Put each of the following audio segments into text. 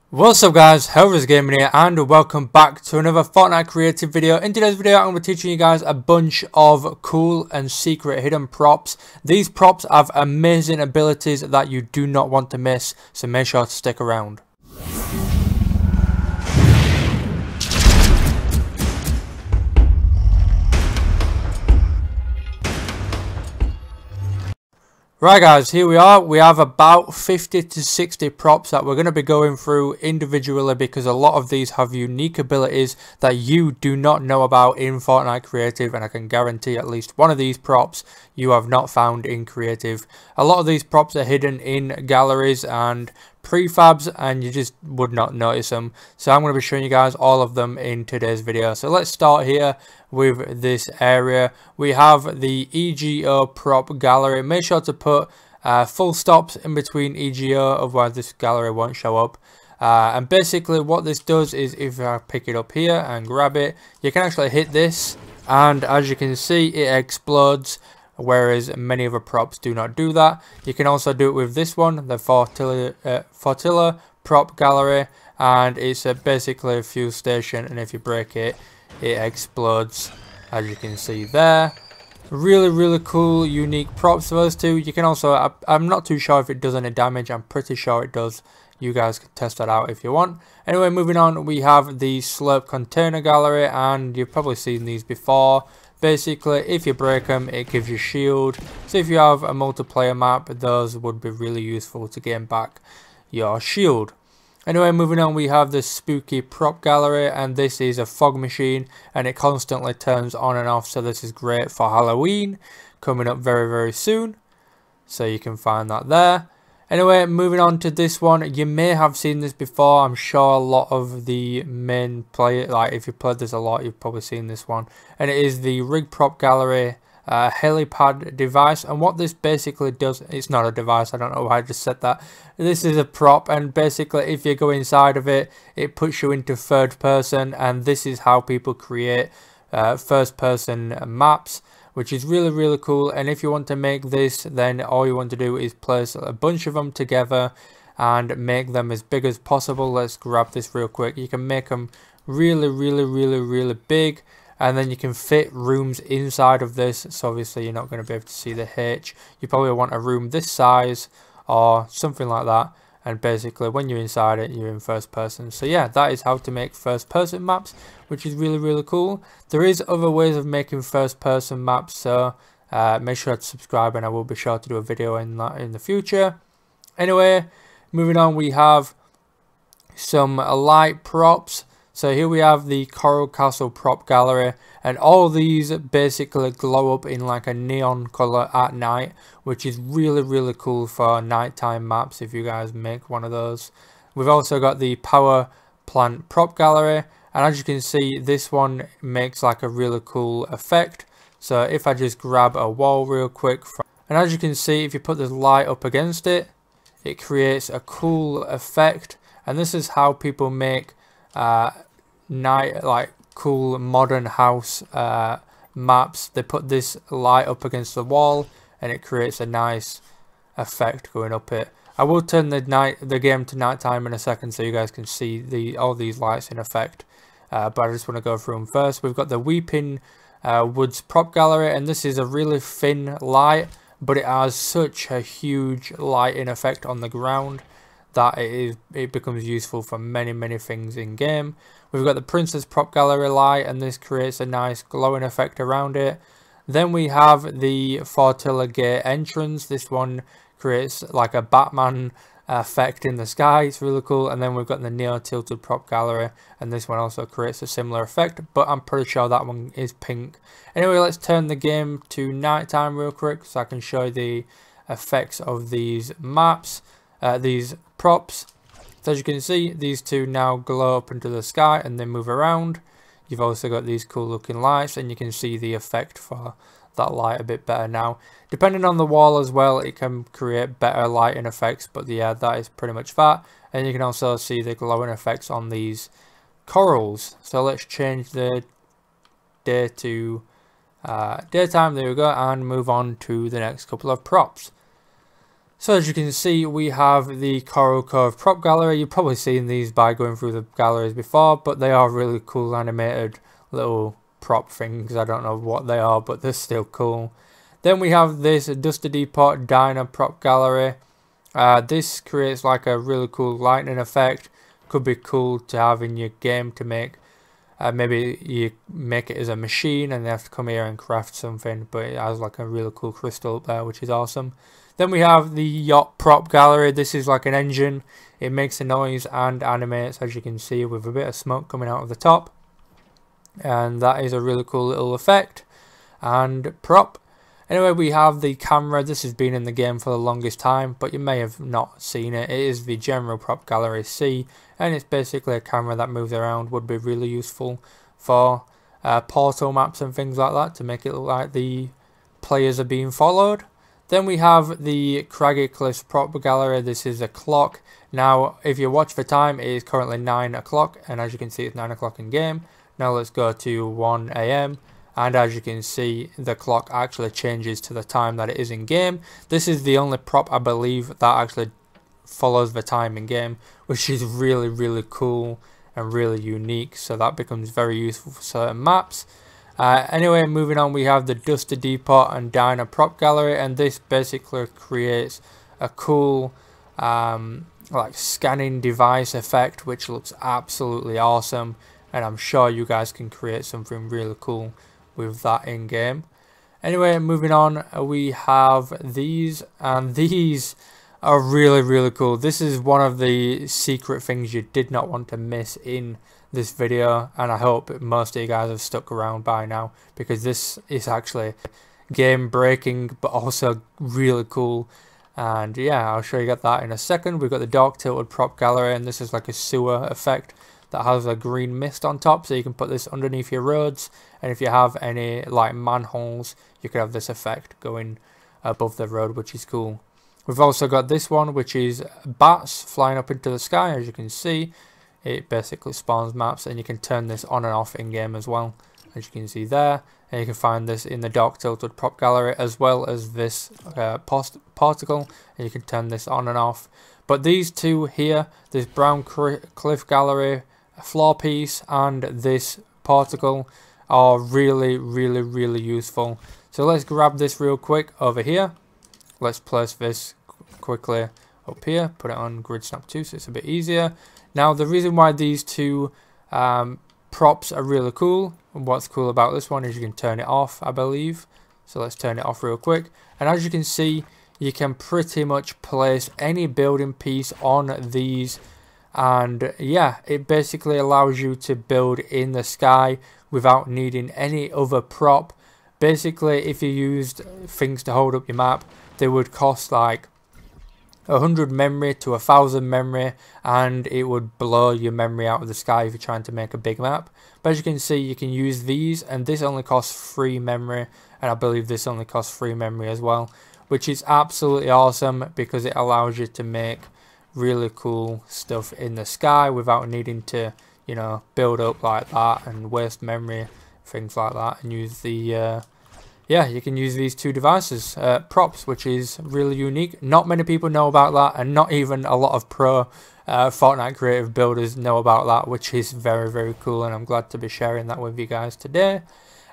What's up guys, Helver's Gaming here and welcome back to another Fortnite creative video. In today's video I'm going to be teaching you guys a bunch of cool and secret hidden props. These props have amazing abilities that you do not want to miss, so make sure to stick around. Right guys, here we are. We have about 50 to 60 props that we're going to be going through individually because a lot of these have unique abilities that you do not know about in Fortnite Creative, and I can guarantee at least one of these props you have not found in Creative. A lot of these props are hidden in galleries and prefabs and you just would not notice them, so I'm going to be showing you guys all of them in today's video. So let's start here with this area. We have the EGO prop gallery. Make sure to put full stops in between EGO, otherwise this gallery won't show up. And basically what this does is, if I pick it up here and grab it, you can actually hit this and as you can see it explodes, whereas many other props do not do that. You can also do it with this one, the Fortilla prop gallery, and it's basically a fuel station, and if you break it, it explodes, as you can see there. Really cool, unique props, those two. You can also, I'm not too sure if it does any damage, I'm pretty sure it does. You guys can test that out if you want. Anyway, moving on, we have the slurp container gallery, and you've probably seen these before. Basically, if you break them, it gives you shield. So if you have a multiplayer map, those would be really useful to gain back your shield. Anyway, moving on, we have the spooky prop gallery, and this is a fog machine, and it constantly turns on and off. So this is great for Halloween, coming up very soon. So you can find that there. Anyway, moving on to this one, you may have seen this before. I'm sure a lot of the main players, like if you played this a lot, you've probably seen this one. And it is the rig prop gallery helipad device. And what this basically does, it's not a device, I don't know why I just said that. This is a prop, and basically if you go inside of it, it puts you into third person, and this is how people create first person maps, which is really cool. And if you want to make this, then all you want to do is place a bunch of them together and make them as big as possible. Let's grab this real quick. You can make them really big, and then you can fit rooms inside of this. So obviously you're not going to be able to see the H. You probably want a room this size or something like that, and basically when you're inside it, you're in first person. So yeah, that is how to make first person maps, which is really cool. There is other ways of making first person maps, so make sure to subscribe, and I will be sure to do a video in that in the future. Anyway, moving on, we have some light props. So here we have the Coral Castle prop gallery, and all these basically glow up in like a neon color at night, which is really cool for nighttime maps if you guys make one of those. We've also got the power plant prop gallery, and as you can see, this one makes like a really cool effect. So if I just grab a wall real quick, and as you can see, if you put this light up against it, it creates a cool effect. And this is how people make cool modern house maps. They put this light up against the wall and it creates a nice effect going up it. I will turn the game to nighttime in a second so you guys can see all these lights in effect, but I just want to go through them first. We've got the Weeping Woods prop gallery, and this is a really thin light, but it has such a huge lighting effect on the ground that it becomes useful for many things in game. We've got the Princess prop gallery light, and this creates a nice glowing effect around it. Then we have the Fortilla gate entrance. This one creates like a Batman effect in the sky. It's really cool. And then we've got the Neo tilted prop gallery, and this one also creates a similar effect, but I'm pretty sure that one is pink. Anyway, let's turn the game to nighttime real quick so I can show you the effects of these maps, these props. So as you can see, these two now glow up into the sky and then move around. You've also got these cool looking lights, and you can see the effect for that light a bit better now. Depending on the wall as well, it can create better lighting effects, but yeah, that is pretty much that. And you can also see the glowing effects on these corals. So let's change the day to daytime, there we go, and move on to the next couple of props. So as you can see, we have the Coral Cove prop gallery. You've probably seen these by going through the galleries before, but they are really cool animated little prop things. I don't know what they are, but they're still cool. Then we have this Dusty Depot Diner prop gallery. This creates like a really cool lightning effect. Could be cool to have in your game to make. Maybe you make it as a machine and they have to come here and craft something, but it has like a really cool crystal up there, which is awesome. Then we have the yacht prop gallery. This is like an engine. It makes a noise and animates, as you can see, with a bit of smoke coming out of the top. And that is a really cool little effect and prop. Anyway, we have the camera. This has been in the game for the longest time, but you may have not seen it. It is the General Prop Gallery C, and it's basically a camera that moves around. Would be really useful for portal maps and things like that, to make it look like the players are being followed. Then we have the Craggy Cliffs Prop Gallery. This is a clock. Now, if you watch the time, it is currently 9 o'clock, and as you can see, it's 9 o'clock in game. Now let's go to 1 AM. And as you can see, the clock actually changes to the time that it is in game. This is the only prop, I believe, that actually follows the time in game, which is really, really cool and really unique. So that becomes very useful for certain maps. Anyway, moving on, we have the Dusty Depot and Diner prop gallery, and this basically creates a cool like scanning device effect, which looks absolutely awesome. And I'm sure you guys can create something really cool with that in game. Anyway, moving on, we have these, and these are really, really cool. This is one of the secret things you did not want to miss in this video, and I hope most of you guys have stuck around by now, because this is actually game breaking but also really cool. And yeah, I'll show you that in a second. We've got the Dark Tilted Prop Gallery, and this is like a sewer effect that has a green mist on top, so you can put this underneath your roads, and if you have any like manholes, you could have this effect going above the road, which is cool. We've also got this one, which is bats flying up into the sky. As you can see, it basically spawns maps, and you can turn this on and off in game as well, as you can see there. And you can find this in the Dark Tilted Prop Gallery, as well as this particle, and you can turn this on and off. But these two here, this Brown Cliff Gallery floor piece and this particle, are really, really, really useful. So let's grab this real quick over here. Let's place this quickly up here, put it on Grid Snap 2 so it's a bit easier. Now, the reason why these two props are really cool, and what's cool about this one is you can turn it off, I believe. So let's turn it off real quick, and as you can see, you can pretty much place any building piece on these, and yeah, it basically allows you to build in the sky without needing any other prop. Basically, if you used things to hold up your map, they would cost like 100 memory to 1000 memory, and it would blow your memory out of the sky if you're trying to make a big map. But as you can see, you can use these, and this only costs 3 memory, and I believe this only costs 3 memory as well, which is absolutely awesome because it allows you to make really cool stuff in the sky without needing to, you know, build up like that and waste memory, things like that, and use the yeah, you can use these two devices, props, which is really unique. Not many people know about that, and not even a lot of pro Fortnite creative builders know about that, which is very, very cool, and I'm glad to be sharing that with you guys today.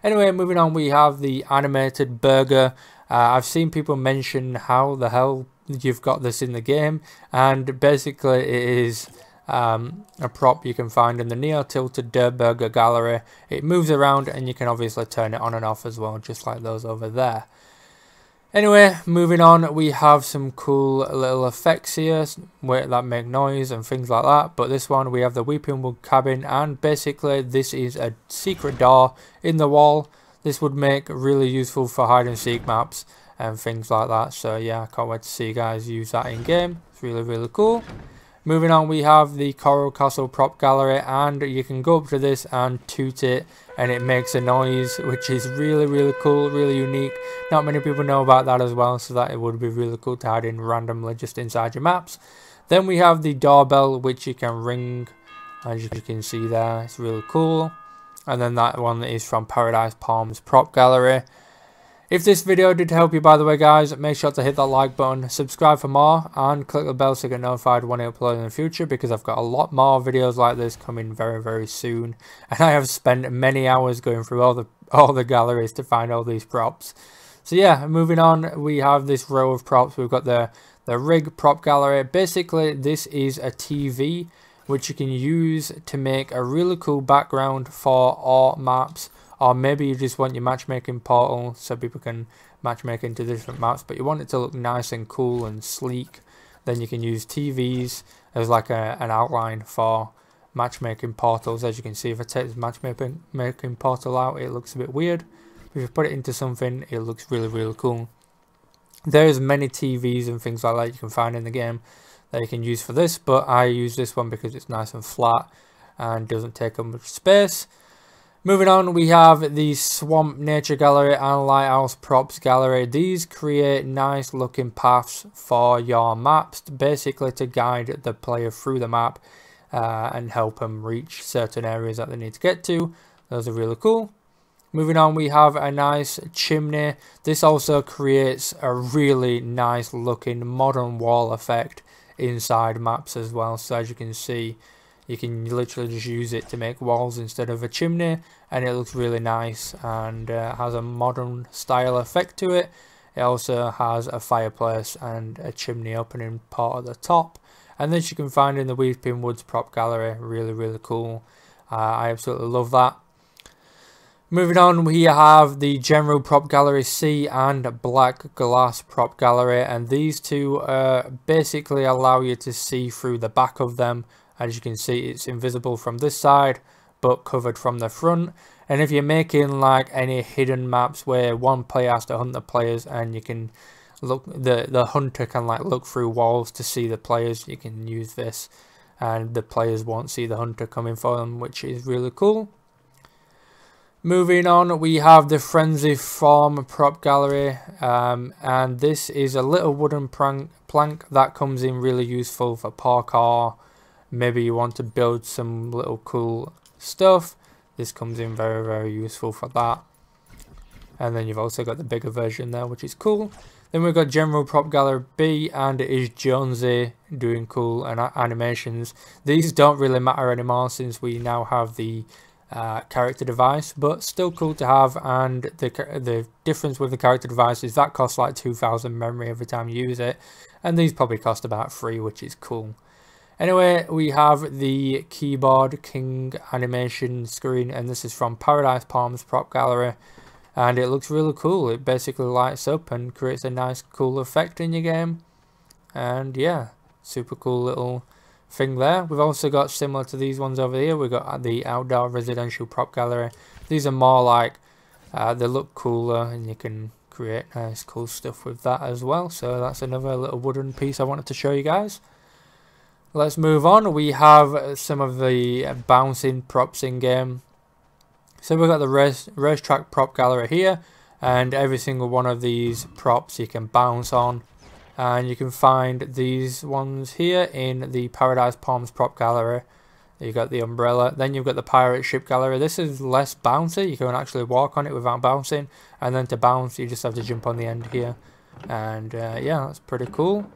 Anyway, moving on, we have the animated burger. I've seen people mention how the hell you've got this in the game, and basically it is a prop you can find in the Neo Tilted Dirt Burger Gallery. It moves around, and you can obviously turn it on and off as well, just like those over there. Anyway, moving on, we have some cool little effects here that make noise and things like that. But this one, we have the Weeping Wood Cabin, and basically this is a secret door in the wall. This would make really useful for hide and seek maps and things like that. So yeah, I can't wait to see you guys use that in game. It's really, really cool. Moving on, we have the Coral Castle Prop Gallery, and you can go up to this and toot it, and it makes a noise, which is really, really cool, really unique. Not many people know about that as well, so that it would be really cool to add in randomly just inside your maps. Then we have the doorbell, which you can ring, as you can see there. It's really cool. And then that one is from Paradise Palms Prop Gallery. If this video did help you, by the way, guys, make sure to hit that like button, subscribe for more, and click the bell so you get notified when I upload in the future, because I've got a lot more videos like this coming very, very soon. And I have spent many hours going through all the galleries to find all these props. So yeah, moving on, we have this row of props. We've got the rig prop gallery. Basically, this is a TV which you can use to make a really cool background for all maps. Or maybe you just want your matchmaking portal so people can matchmake into different maps, but you want it to look nice and cool and sleek. Then you can use TVs as like an outline for matchmaking portals. As you can see, if I take this matchmaking portal out, it looks a bit weird. If you put it into something, it looks really, really cool. There's many TVs and things like that you can find in the game that you can use for this, but I use this one because it's nice and flat and doesn't take up much space. Moving on, we have the Swamp Nature Gallery and Lighthouse Props Gallery. These create nice looking paths for your maps, basically to guide the player through the map and help them reach certain areas that they need to get to. Those are really cool. Moving on, we have a nice chimney. This also creates a really nice looking modern wall effect inside maps as well. So as you can see, you can literally just use it to make walls instead of a chimney, and it looks really nice and has a modern style effect to it. It also has a fireplace and a chimney opening part at the top, and this you can find in the Weeping Woods prop gallery. Really, really cool. I absolutely love that. Moving on, we have the General Prop Gallery C and Black Glass Prop Gallery, and these two basically allow you to see through the back of them. As you can see, it's invisible from this side, but covered from the front. And if you're making like any hidden maps where one player has to hunt the players, and you can look, the hunter can like look through walls to see the players, you can use this, and the players won't see the hunter coming for them, which is really cool. Moving on, we have the Frenzy Farm Prop Gallery, and this is a little wooden plank that comes in really useful for parkour. Maybe you want to build some little cool stuff. This comes in very, very useful for that. And then you've also got the bigger version there, which is cool. Then we've got General Prop Gallery B, and it is Jonesy doing cool animations. These don't really matter anymore since we now have the character device, but still cool to have. And the difference with the character device is that costs like 2,000 memory every time you use it, and these probably cost about 3, which is cool. Anyway, we have the Keyboard King animation screen, and this is from Paradise Palms Prop Gallery, and it looks really cool. It basically lights up and creates a nice cool effect in your game, and yeah, super cool little thing there. We've also got, similar to these ones over here, we've got the Outdoor Residential Prop Gallery. These are more like, they look cooler, and you can create nice cool stuff with that as well. So that's another little wooden piece I wanted to show you guys. Let's move on. We have some of the bouncing props in game. So we've got the racetrack prop gallery here, and every single one of these props you can bounce on, and you can find these ones here in the Paradise Palms prop gallery. You've got the umbrella, then you've got the pirate ship gallery. This is less bouncy, you can actually walk on it without bouncing, and then to bounce you just have to jump on the end here, and yeah, that's pretty cool.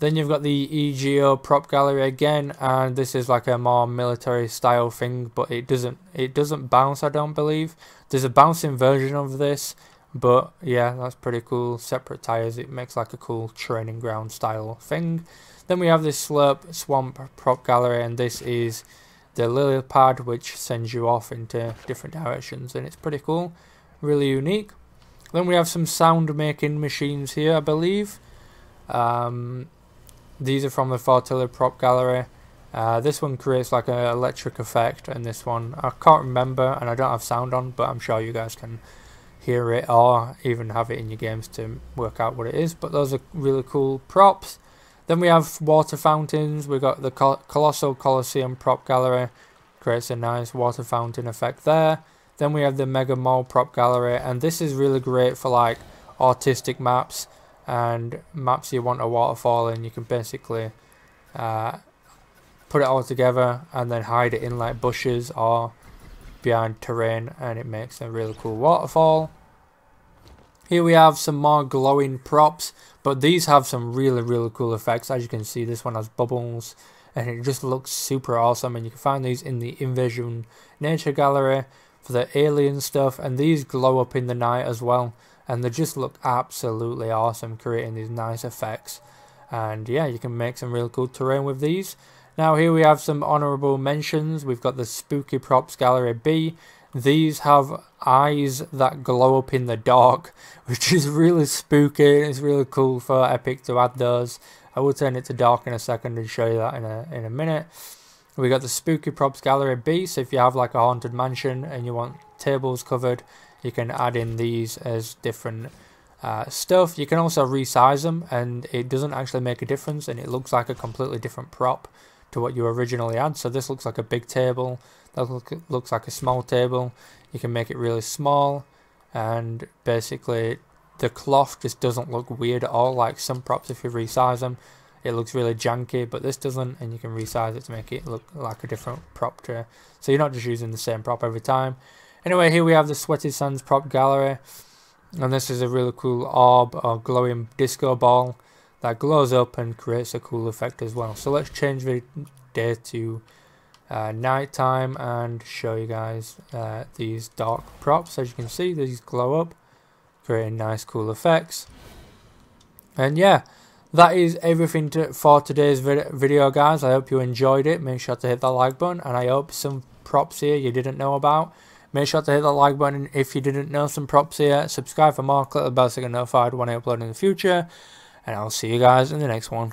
Then you've got the EGO prop gallery again, and this is like a more military style thing, but it doesn't bounce, I don't believe. There's a bouncing version of this, but yeah, that's pretty cool. Separate tires, it makes like a cool training ground style thing. Then we have this Slurp Swamp prop gallery, and this is the lily pad, which sends you off into different directions, and it's pretty cool, really unique. Then we have some sound making machines here, I believe. These are from the Fortilla prop gallery. This one creates like an electric effect, and this one I can't remember, and I don't have sound on, but I'm sure you guys can hear it or even have it in your games to work out what it is. But those are really cool props. Then we have water fountains. We've got the Colossal Colosseum prop gallery, creates a nice water fountain effect there. Then we have the Mega Mall prop gallery, and this is really great for like artistic maps and maps you want a waterfall in. You can basically put it all together and then hide it in like bushes or behind terrain, and it makes a really cool waterfall. Here we have some more glowing props, but these have some really cool effects. As you can see, this one has bubbles and it just looks super awesome, and you can find these in the Invasion Nature Gallery for the alien stuff, and these glow up in the night as well, and they just look absolutely awesome, creating these nice effects. And yeah, you can make some real cool terrain with these. Now here we have some honorable mentions. We've got the Spooky Props Gallery B. These have eyes that glow up in the dark, which is really spooky. It's really cool for Epic to add those. I will turn it to dark in a second and show you that in a minute. We got the Spooky Props Gallery B, so if you have like a haunted mansion and you want tables covered, you can add in these as different stuff. You can also resize them and it doesn't actually make a difference, and it looks like a completely different prop to what you originally had. So this looks like a big table, that looks like a small table. You can make it really small, and basically the cloth just doesn't look weird at all. Like some props, if you resize them, it looks really janky, but this doesn't, and you can resize it to make it look like a different prop tray. So you're not just using the same prop every time. Anyway, here we have the Sweaty Sands Prop Gallery, and this is a really cool orb or glowing disco ball that glows up and creates a cool effect as well. So let's change the day to nighttime and show you guys these dark props. As you can see, these glow up, creating nice cool effects. And yeah, that is everything for today's video, guys. I hope you enjoyed it. Make sure to hit that like button, and I hope some props here you didn't know about. Make sure to hit that like button if you didn't know some props here. Subscribe for more, click the bell so you get notified when I upload in the future, and I'll see you guys in the next one.